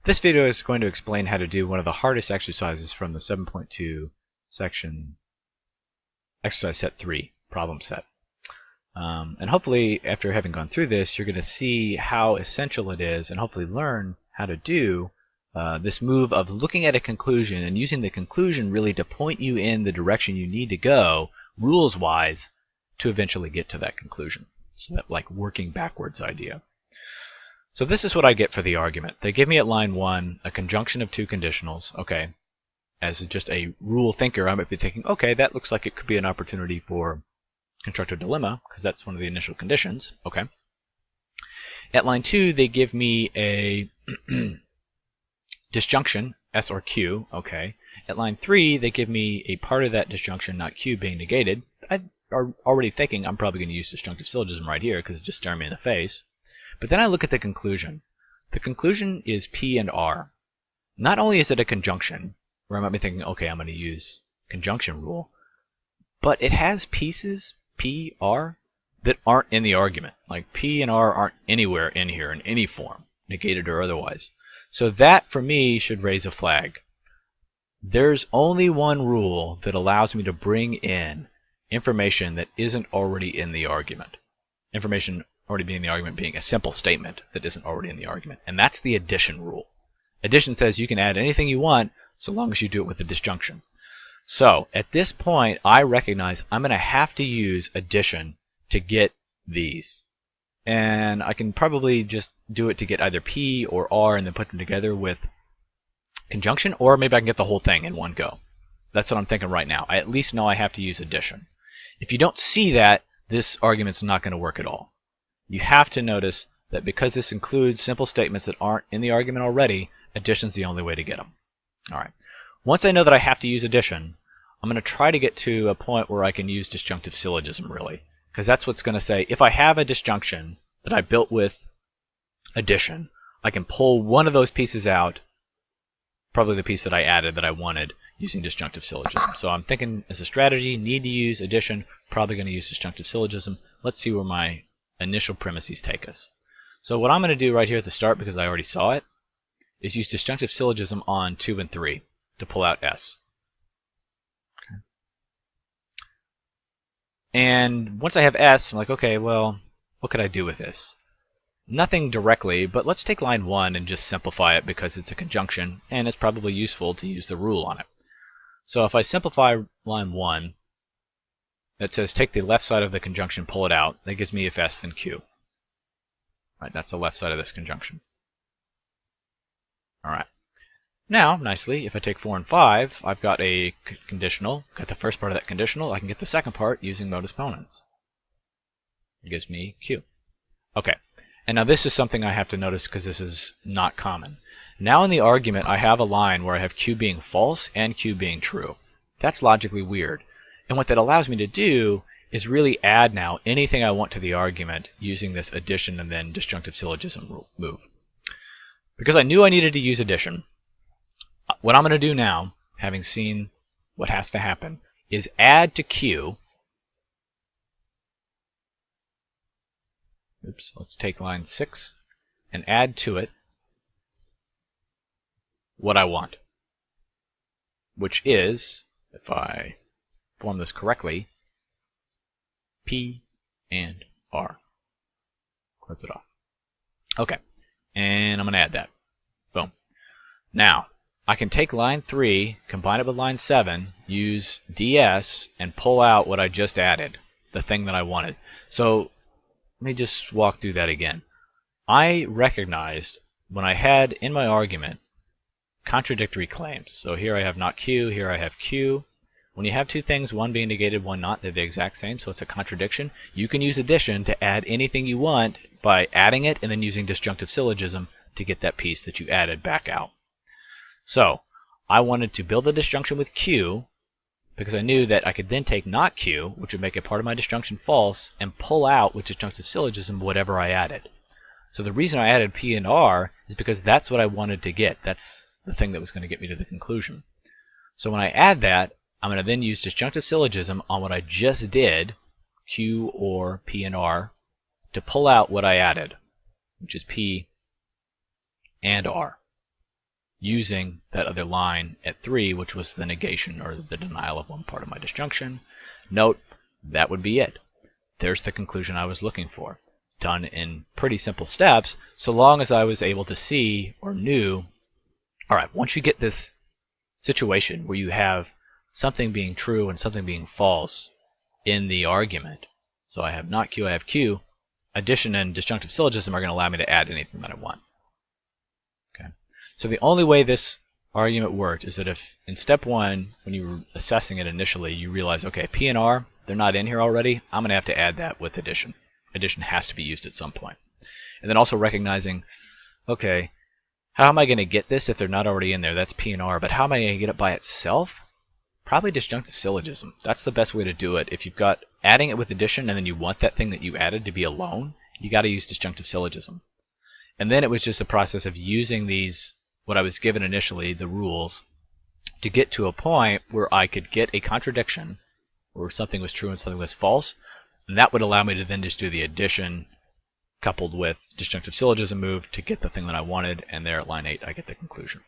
This video is going to explain how to do one of the hardest exercises from the 7.2 section exercise set 3 problem set. And hopefully after having gone through this, you're going to see how essential it is and hopefully learn how to do this move of looking at a conclusion and using the conclusion really to point you in the direction you need to go rules-wise to eventually get to that conclusion. So that like working backwards idea. So this is what I get for the argument. They give me at line 1 a conjunction of two conditionals. Okay, as just a rule thinker, I might be thinking, okay, that looks like it could be an opportunity for constructor dilemma, because that's one of the initial conditions. Okay. At line 2, they give me a disjunction, S or Q. Okay. At line 3, they give me a part of that disjunction, not Q, being negated. I'm already thinking I'm probably going to use disjunctive syllogism right here because it's just staring me in the face. But then I look at the conclusion. The conclusion is P and R. Not only is it a conjunction, where I might be thinking, okay, I'm going to use conjunction rule, but it has pieces, P, R, that aren't in the argument. Like P and R aren't anywhere in here in any form, negated or otherwise. So that, for me, should raise a flag. There's only one rule that allows me to bring in information that isn't already in the argument. Information already being in the argument being a simple statement that isn't already in the argument. And that's the addition rule. Addition says you can add anything you want so long as you do it with the disjunction. So at this point, I recognize I'm going to have to use addition to get these. And I can probably just do it to get either P or R and then put them together with conjunction, or maybe I can get the whole thing in one go. That's what I'm thinking right now. I at least know I have to use addition. If you don't see that, this argument's not going to work at all. You have to notice that because this includes simple statements that aren't in the argument already, addition's the only way to get them. All right. Once I know that I have to use addition, I'm going to try to get to a point where I can use disjunctive syllogism, really, because that's what's going to say, if I have a disjunction that I built with addition, I can pull one of those pieces out, probably the piece that I added that I wanted, using disjunctive syllogism. So I'm thinking as a strategy, need to use addition, probably going to use disjunctive syllogism. Let's see where my initial premises take us. So what I'm going to do right here at the start, because I already saw it, is use disjunctive syllogism on 2 and 3 to pull out S. Okay. And once I have S, I'm like, okay, well, what could I do with this? Nothing directly, but let's take line 1 and just simplify it because it's a conjunction, and it's probably useful to use the rule on it. So if I simplify line 1, it says take the left side of the conjunction, pull it out. That gives me if S, then Q. Right, that's the left side of this conjunction. All right. Now, nicely, if I take 4 and 5, I've got a conditional. Got the first part of that conditional. I can get the second part using modus ponens. It gives me Q. Okay. And now this is something I have to notice because this is not common. Now in the argument, I have a line where I have Q being false and Q being true. That's logically weird. And what that allows me to do is really add now anything I want to the argument using this addition and then disjunctive syllogism move. Because I knew I needed to use addition, what I'm going to do now, having seen what has to happen, is add to Q. Oops, let's take line 6 and add to it what I want, which is, if I form this correctly, P and R. Close it off. Okay, and I'm going to add that. Boom. Now, I can take line 3, combine it with line 7, use DS, and pull out what I just added, the thing that I wanted. So let me just walk through that again. I recognized when I had in my argument contradictory claims. So here I have not Q, here I have Q. When you have two things, one being negated, one not, they're the exact same, so it's a contradiction. You can use addition to add anything you want by adding it and then using disjunctive syllogism to get that piece that you added back out. So I wanted to build a disjunction with Q because I knew that I could then take not Q, which would make a part of my disjunction false, and pull out with disjunctive syllogism whatever I added. So the reason I added P and R is because that's what I wanted to get. That's the thing that was going to get me to the conclusion. So when I add that, I'm going to then use disjunctive syllogism on what I just did, Q or P and R, to pull out what I added, which is P and R. using that other line at 3, which was the negation or the denial of one part of my disjunction. Note, that would be it. There's the conclusion I was looking for. Done in pretty simple steps, so long as I was able to see or knew, all right, once you get this situation where you have something being true and something being false in the argument, so I have not Q, I have Q, addition and disjunctive syllogism are going to allow me to add anything that I want. Okay. So the only way this argument worked is that if in step 1, when you were assessing it initially, you realize, okay, P and R, they're not in here already, I'm going to have to add that with addition. Addition has to be used at some point. And then also recognizing, okay, how am I going to get this if they're not already in there? That's P and R, but how am I going to get it by itself? Probably disjunctive syllogism. That's the best way to do it. If you've got adding it with addition and then you want that thing that you added to be alone, you got to use disjunctive syllogism. And then it was just a process of using these, what I was given initially, the rules, to get to a point where I could get a contradiction where something was true and something was false, and that would allow me to then just do the addition coupled with disjunctive syllogism move to get the thing that I wanted, and there at line 8 I get the conclusion.